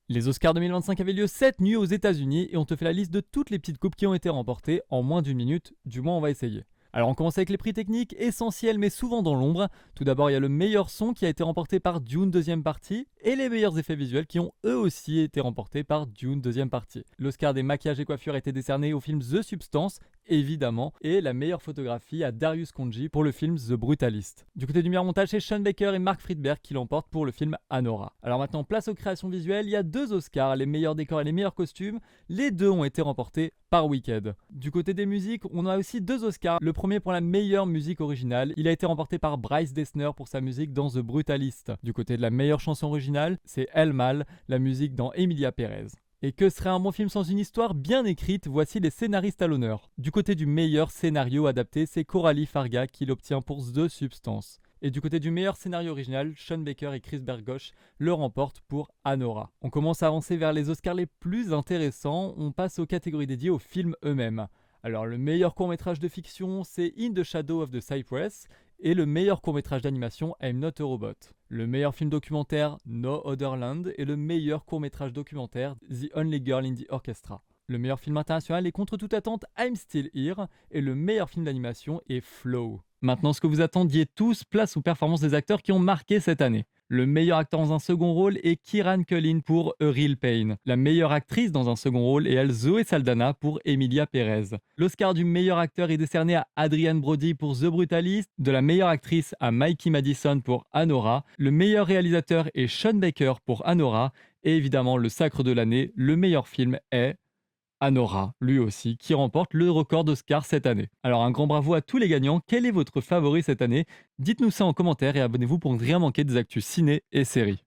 Les Oscars 2025 avaient lieu cette nuit aux États-Unis et on te fait la liste de toutes les petites coupes qui ont été remportées en moins d'une minute, du moins on va essayer. Alors on commence avec les prix techniques, essentiels mais souvent dans l'ombre. Tout d'abord il y a le meilleur son qui a été remporté par Dune deuxième partie et les meilleurs effets visuels qui ont eux aussi été remportés par Dune deuxième partie. L'Oscar des maquillages et coiffures a été décerné au film The Substance, évidemment, et la meilleure photographie à Darius Khondji pour le film The Brutalist. Du côté du meilleur montage, c'est Sean Baker et Mark Friedberg qui l'emportent pour le film Anora. Alors maintenant, place aux créations visuelles, il y a deux Oscars, les meilleurs décors et les meilleurs costumes. Les deux ont été remportés par Wicked. Du côté des musiques, on a aussi deux Oscars. Le premier pour la meilleure musique originale, il a été remporté par Bryce Dessner pour sa musique dans The Brutalist. Du côté de la meilleure chanson originale, c'est El Mal, la musique dans Emilia Pérez. Et que serait un bon film sans une histoire bien écrite? Voici les scénaristes à l'honneur. Du côté du meilleur scénario adapté, c'est Coralie Farga qui l'obtient pour The Substance. Et du côté du meilleur scénario original, Sean Baker et Chris Bergosh le remportent pour Anora. On commence à avancer vers les Oscars les plus intéressants, on passe aux catégories dédiées aux films eux-mêmes. Alors le meilleur court-métrage de fiction, c'est In the Shadow of the Cypress, et le meilleur court-métrage d'animation, I'm Not a Robot. Le meilleur film documentaire, No Other Land, et le meilleur court-métrage documentaire, The Only Girl in the Orchestra. Le meilleur film international est contre toute attente I'm Still Here, et le meilleur film d'animation est Flow. Maintenant, ce que vous attendiez tous, place aux performances des acteurs qui ont marqué cette année. Le meilleur acteur dans un second rôle est Kieran Culkin pour A Real Pain. La meilleure actrice dans un second rôle est elle Zoé Saldana pour Emilia Pérez. L'Oscar du meilleur acteur est décerné à Adrian Brody pour The Brutalist, de la meilleure actrice à Mikey Madison pour Anora, le meilleur réalisateur est Sean Baker pour Anora, et évidemment le sacre de l'année, le meilleur film est Anora, lui aussi, qui remporte le record d'Oscar cette année. Alors un grand bravo à tous les gagnants, quel est votre favori cette année? Dites-nous ça en commentaire et abonnez-vous pour ne rien manquer des actus ciné et séries.